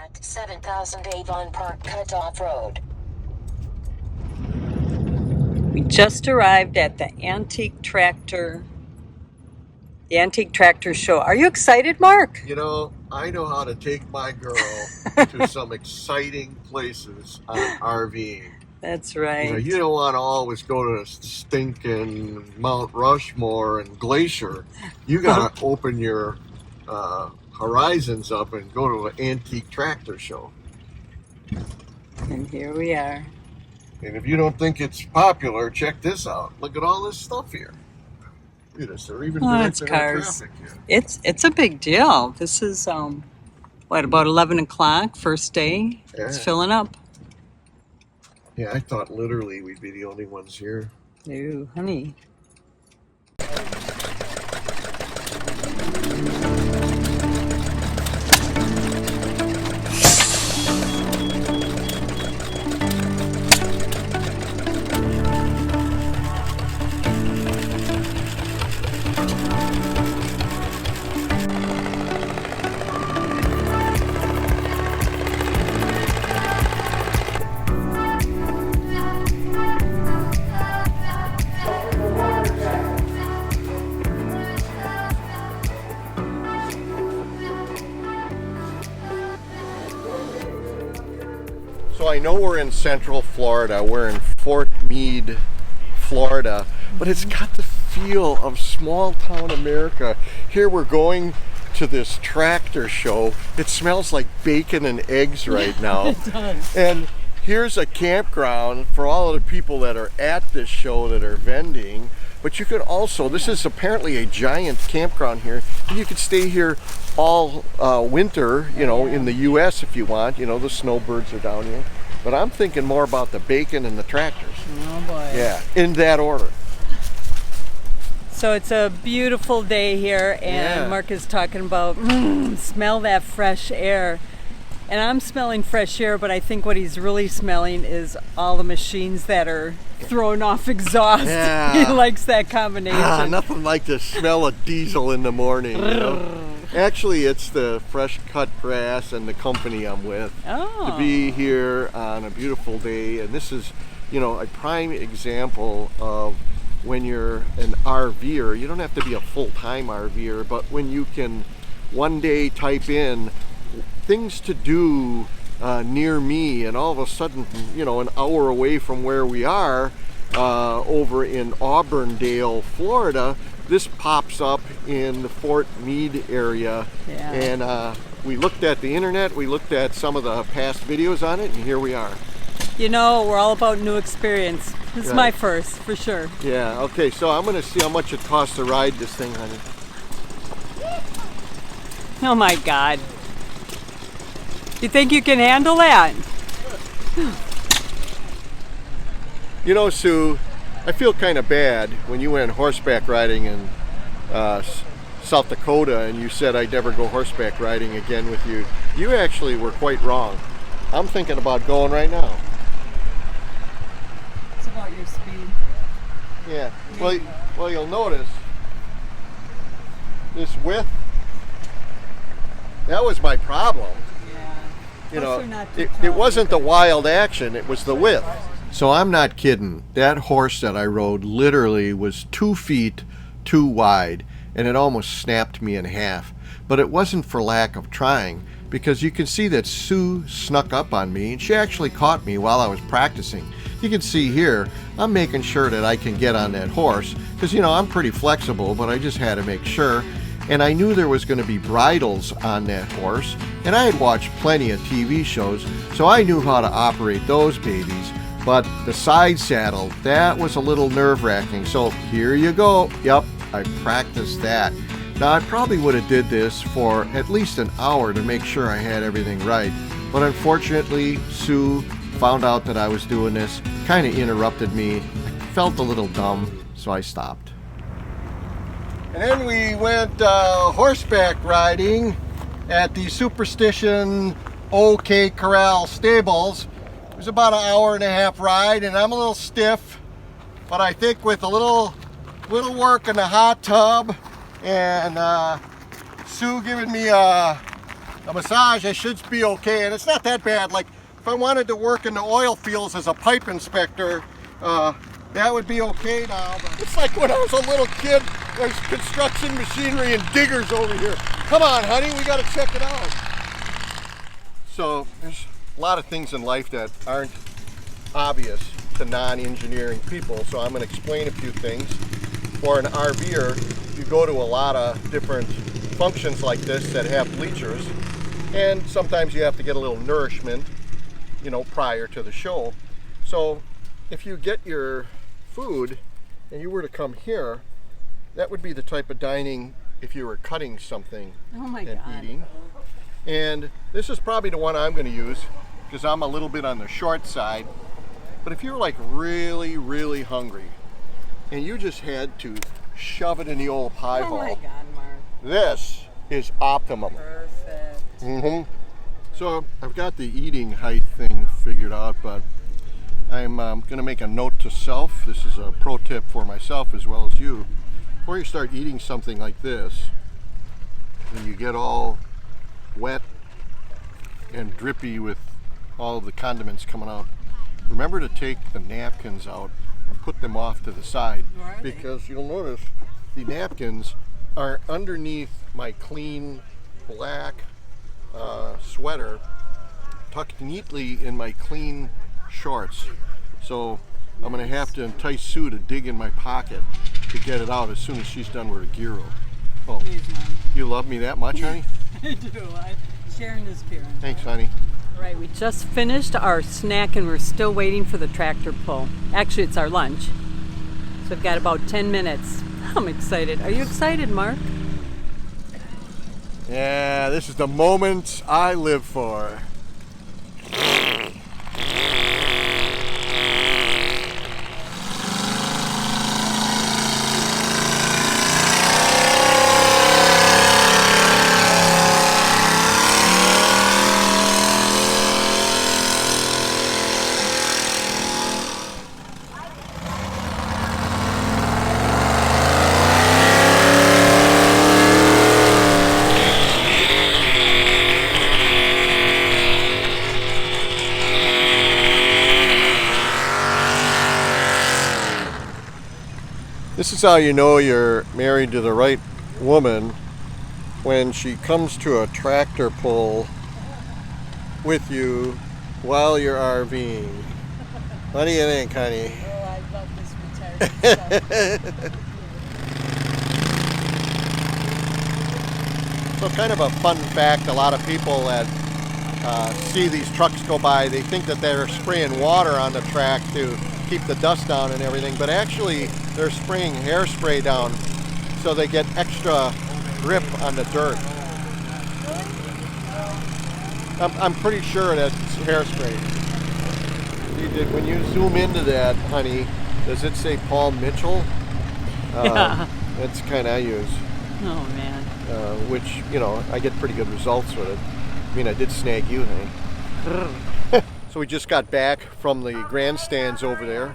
at 7000 Avon Park Cutoff Road. We just arrived at the Antique Tractor Show. Are you excited, Mark? You know, I know how to take my girl to some exciting places on RVing. That's right. You know, you don't want to always go to stinking Mount Rushmore and Glacier. You got to open your horizons up and go to an Antique Tractor Show. And here we are. And if you don't think it's popular, check this out. Look at all this stuff here. Look at this. They're even it's directing cars. traffic here. It's a big deal. This is what, about 11 o'clock, first day? Yeah. It's filling up. Yeah, I thought literally we'd be the only ones here. Ooh, honey. So I know we're in Central Florida. We're in Fort Meade, Florida, but it's got the feel of small town America. Here we're going to this tractor show. It smells like bacon and eggs right now. It does. And here's a campground for all of the people that are at this show that are vending. But you could also, this is apparently a giant campground here, and you could stay here all winter, you know, in the U.S. if you want. You know, the snowbirds are down here. But I'm thinking more about the bacon and the tractors. Oh boy. Yeah, in that order. So it's a beautiful day here, and Mark is talking about, smell that fresh air. And I'm smelling fresh air, but I think what he's really smelling is all the machines that are throwing off exhaust. Yeah. He likes that combination. Nothing like the smell of diesel in the morning, you know? Actually, it's the fresh cut grass and the company I'm with. To be here on a beautiful day. And this is, you know, a prime example of when you're an RVer. You don't have to be a full-time RVer, but when you can one day type in things to do near me, and all of a sudden, you know, an hour away from where we are, over in Auburndale, Florida, this pops up in the Fort Meade area. Yeah. And we looked at the internet, we looked at some of the past videos on it, and here we are. You know, we're all about new experience. This is my first, for sure. Yeah, okay, so I'm gonna see how much it costs to ride this thing, honey. Oh my God. You think you can handle that? You know, Sue, I feel kind of bad when you went horseback riding in South Dakota and you said I'd never go horseback riding again with you. You actually were quite wrong. I'm thinking about going right now. It's about your speed. Yeah, well, you'll notice this width, that was my problem. You know, it wasn't the wild action, it was the width. So I'm not kidding. That horse that I rode literally was 2 feet too wide, and it almost snapped me in half. But it wasn't for lack of trying, because you can see that Sue snuck up on me, and she actually caught me while I was practicing. You can see here, I'm making sure that I can get on that horse, because, you know, I'm pretty flexible, but I just had to make sure. And I knew there was going to be bridles on that horse, and I had watched plenty of TV shows, so I knew how to operate those babies. But the side saddle, that was a little nerve-wracking. So here you go. Yep, I practiced that. Now I probably would have did this for at least an hour to make sure I had everything right. But unfortunately, Sue found out that I was doing this, kind of interrupted me. I felt a little dumb, so I stopped. And then we went horseback riding at the Superstition OK Corral Stables. It was about an hour and a half ride, and I'm a little stiff, but I think with a little work in the hot tub and Sue giving me a the massage, I should be okay, and it's not that bad. Like, if I wanted to work in the oil fields as a pipe inspector, that would be okay now. But it's like when I was a little kid, there's construction machinery and diggers over here. Come on, honey, we got to check it out. So there's a lot of things in life that aren't obvious to non-engineering people, so I'm going to explain a few things. For an RVer, you go to a lot of different functions like this that have bleachers, and sometimes you have to get a little nourishment, you know, prior to the show. So if you get your food and you were to come here, that would be the type of dining if you were cutting something and eating. And this is probably the one I'm going to use because I'm a little bit on the short side. But if you're like really, really hungry and you just had to shove it in the old pie hole, oh my God, Mark. This is optimum. Perfect. So I've got the eating height thing figured out, but I'm going to make a note to self. This is a pro tip for myself as well as you. Before you start eating something like this, and you get all wet and drippy with all of the condiments coming out, remember to take the napkins out and put them off to the side, because you'll notice the napkins are underneath my clean black sweater, tucked neatly in my clean shorts. So I'm going to have to entice Sue to dig in my pocket to get it out as soon as she's done with her gyro. Oh, Please, Mom. You love me that much, honey? I do. Sharon is Karen. Thanks, honey. All right, we just finished our snack and we're still waiting for the tractor pull. Actually, it's our lunch. So we've got about 10 minutes. I'm excited. Are you excited, Mark? Yeah, this is the moment I live for. This is how you know you're married to the right woman, when she comes to a tractor pull with you while you're RVing. What do you think, honey? Oh, I love this retarded stuff. So kind of a fun fact, a lot of people that see these trucks go by, they think that they're spraying water on the track to keep the dust down and everything, but actually they're spraying hairspray down so they get extra grip on the dirt. I'm pretty sure that's hairspray. When you zoom into that, honey, does it say Paul Mitchell? Yeah. That's the kind I use. Oh, man. Which, you know, I get pretty good results with it. I mean, I did snag you, honey. So we just got back from the grandstands over there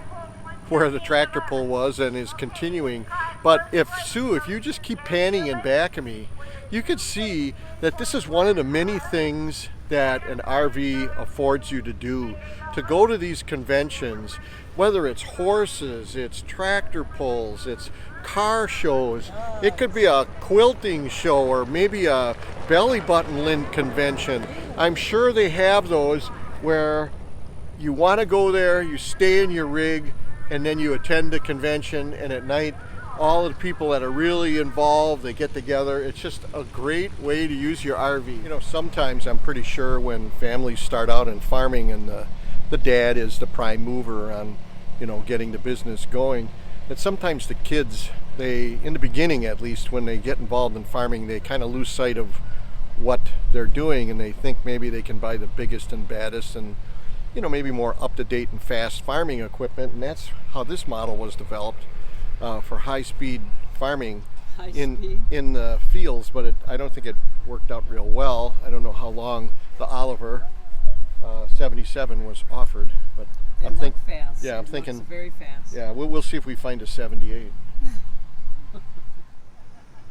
where the tractor pull was and is continuing. But Sue, if you just keep panning in back of me, you could see that this is one of the many things that an RV affords you to do. To go to these conventions, whether it's horses, it's tractor pulls, it's car shows, it could be a quilting show or maybe a belly button lint convention. I'm sure they have those where you want to go there, you stay in your rig, and then you attend the convention, and at night all of the people that are really involved, they get together. It's just a great way to use your RV. You know, sometimes I'm pretty sure when families start out in farming and the dad is the prime mover on, you know, getting the business going, that sometimes the kids, they, in the beginning at least, when they get involved in farming, they kind of lose sight of what they're doing, and they think maybe they can buy the biggest and baddest and, you know, maybe more up-to-date and fast farming equipment. And that's how this model was developed for high-speed farming in the fields, but I don't think it worked out real well. I don't know how long the Oliver 77 was offered, but I'm thinking fast. Yeah, I'm thinking very fast. Yeah, we'll see if we find a 78.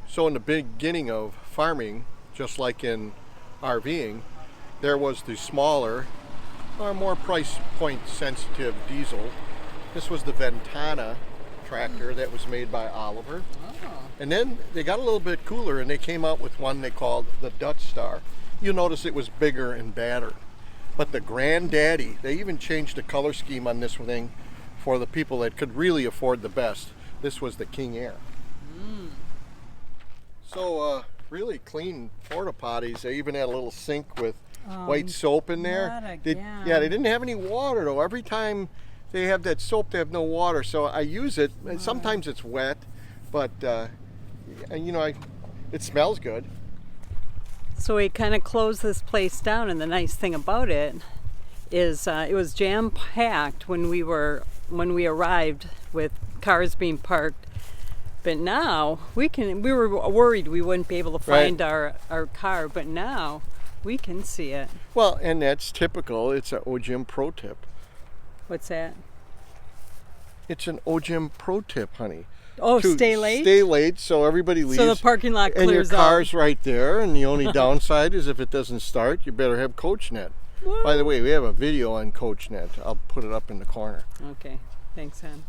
So in the beginning of farming, just like in RVing, there was the smaller, more price point sensitive diesel. This was the Ventana tractor that was made by Oliver. And then they got a little bit cooler and they came out with one they called the Dutch Star. You'll notice it was bigger and badder. But the granddaddy, they even changed the color scheme on this thing for the people that could really afford the best. This was the King Air. So really clean porta potties. They even had a little sink with white soap in there. They didn't have any water though. Every time they have that soap, they have no water. So I use it. Sometimes it's wet, but you know, it smells good. So we kind of closed this place down, and the nice thing about it is it was jam-packed when we arrived with cars being parked. But now we were worried we wouldn't be able to find our car, but now we can see it. Well, and that's typical. It's an OJiM pro tip. What's that? It's an OJiM pro tip, honey. Oh, stay late? Stay late so everybody leaves. So the parking lot clears and your car's out. right there, and the only downside is if it doesn't start, you better have CoachNet. What? By the way, we have a video on CoachNet. I'll put it up in the corner. Okay. Thanks, Sam.